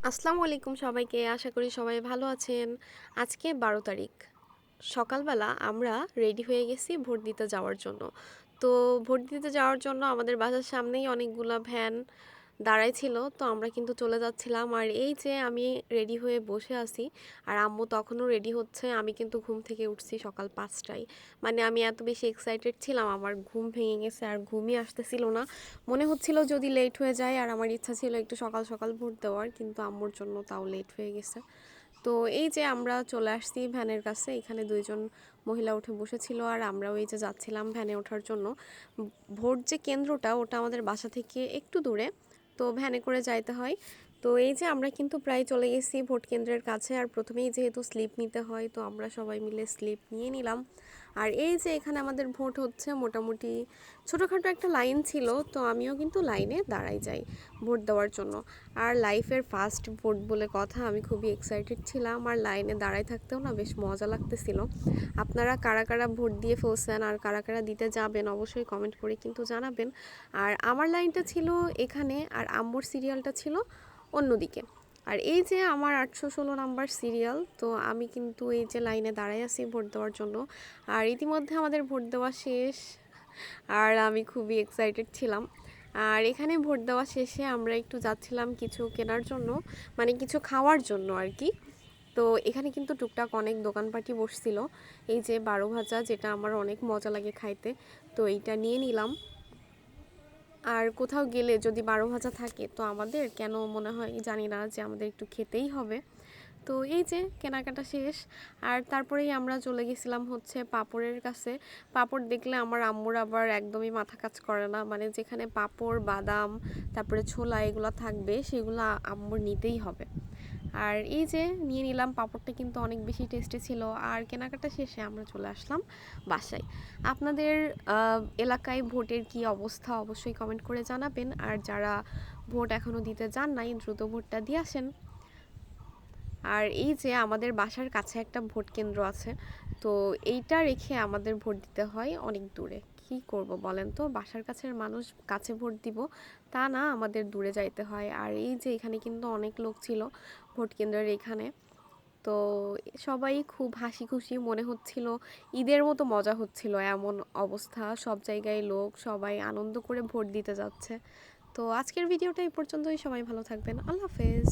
আসসালামু আলাইকুম সবাইকে। আশা করি সবাই ভালো আছেন। আজকে ১২ তারিখ। সকালবেলা আমরা রেডি হয়ে গেছি ভোট দিতে যাওয়ার জন্য। তো ভোট দিতে যাওয়ার জন্য আমাদের বাসার সামনেই অনেকগুলা ভ্যান দাঁড়াই ছিল। তো আমরা কিন্তু চলে যাচ্ছিলাম। আর এই যে আমি রেডি হয়ে বসে আছি আর আম্মু তখনও রেডি হচ্ছে। আমি কিন্তু ঘুম থেকে উঠছি সকাল ৫টায়। মানে আমি এত বেশি এক্সাইটেড ছিলাম, আমার ঘুম ভেঙে গেছে আর ঘুমই আসতেছিল না। মনে হচ্ছিল যদি লেট হয়ে যায়, আর আমার ইচ্ছা ছিল একটু সকাল সকাল ভোট দেওয়ার, কিন্তু আম্মুর জন্য তাও লেট হয়ে গেছে। তো এই যে আমরা চলে আসছি ভ্যানের কাছে, এখানে দুইজন মহিলা উঠে বসেছিল আর আমরাও এই যে যাচ্ছিলাম ভ্যানে ওঠার জন্য। ভোট যে কেন্দ্রটা ওটা আমাদের বাসা থেকে একটু দূরে, তো ভ্যানে করে যাইতে হয়। তো এই যে আমরা কিন্তু প্রায় চলে গেছি ভোট কেন্দ্রের কাছে। আর প্রথমেই যেহেতু স্লিপ নিতে হয়, তো আমরা সবাই মিলে স্লিপ নিয়ে নিলাম। আর এই যে এখানে আমাদের ভোট হচ্ছে, মোটামুটি ছোটোখাটো একটা লাইন ছিল, তো আমিও কিন্তু লাইনে দাঁড়াই যাই ভোট দেওয়ার জন্য। আর লাইফের ফার্স্ট ভোট বলে কথা, আমি খুবই এক্সাইটেড ছিলাম আর লাইনে দাঁড়াই থাকতেও না বেশ মজা লাগতেছিল। আপনারা কারা কারা ভোট দিয়ে ফেলছেন আর কারা কারা দিতে যাবেন অবশ্যই কমেন্ট করে কিন্তু জানাবেন। আর আমার লাইনটা ছিল এখানে আর আম্মুর সিরিয়ালটা ছিল অন্যদিকে। আর এই যে আমার ৮১৬ নাম্বার সিরিয়াল, তো আমি কিন্তু এই যে লাইনে দাঁড়াই আছি ভোট দেওয়ার জন্য। আর ইতিমধ্যে আমাদের ভোট দেওয়া শেষ আর আমি খুবই এক্সাইটেড ছিলাম। আর এখানে ভোট দেওয়া শেষে আমরা একটু যাচ্ছিলাম কিছু কেনার জন্য, মানে কিছু খাওয়ার জন্য আর কি। তো এখানে কিন্তু টুকটাক অনেক দোকানপাটি বসছিল। এই যে ১২ ভাজা, যেটা আমার অনেক মজা লাগে খাইতে, তো এইটা নিয়ে নিলাম। আর কোথাও গেলে যদি ১২ ভাজা থাকে, তো আমাদের কেন মনে হয় জানি না যে আমাদের একটু খেতেই হবে। তো এই যে কেনাকাটা শেষ। আর তারপরেই আমরা চলে গেছিলাম হচ্ছে পাঁপড়ের কাছে। পাঁপড় দেখলে আমার আম্মুর আবার একদমই মাথা কাজ করে না, মানে যেখানে পাঁপড়, বাদাম, তারপরে ছোলা এগুলো থাকবে সেগুলো আম্মুর নিতেই হবে। আর এই যে নিয়ে নিলাম, পাঁপড়টা কিন্তু অনেক বেশি টেস্টি ছিল। আর কেনাকাটা শেষে আমরা চলে আসলাম বাসায়। আপনাদের এলাকায় ভোটের কি অবস্থা অবশ্যই কমেন্ট করে জানাবেন। আর যারা ভোট এখনও দিতে যান নাই, দ্রুত ভোটটা দিয়ে আসেন। আর এই যে আমাদের বাসার কাছে একটা ভোট কেন্দ্র আছে, তো এইটা রেখে আমাদের ভোট দিতে হয় অনেক দূরে। কি করব বলেন তো, বাসার কাছের মানুষ কাছে ভোট দিব তা না, আমাদের দূরে যাইতে হয়। আর এই যে এখানে কিন্তু অনেক লোক ছিল ভোট কেন্দ্রের এখানে। তো সবাই খুব হাসি খুশি মনে হচ্ছিল, ঈদের মতো মজা হচ্ছিল, এমন অবস্থা। সব জায়গায় লোক, সবাই আনন্দ করে ভোট দিতে যাচ্ছে। তো আজকের ভিডিওটা এই পর্যন্তই। সবাই ভালো থাকবেন। আল্লাহ হাফেজ।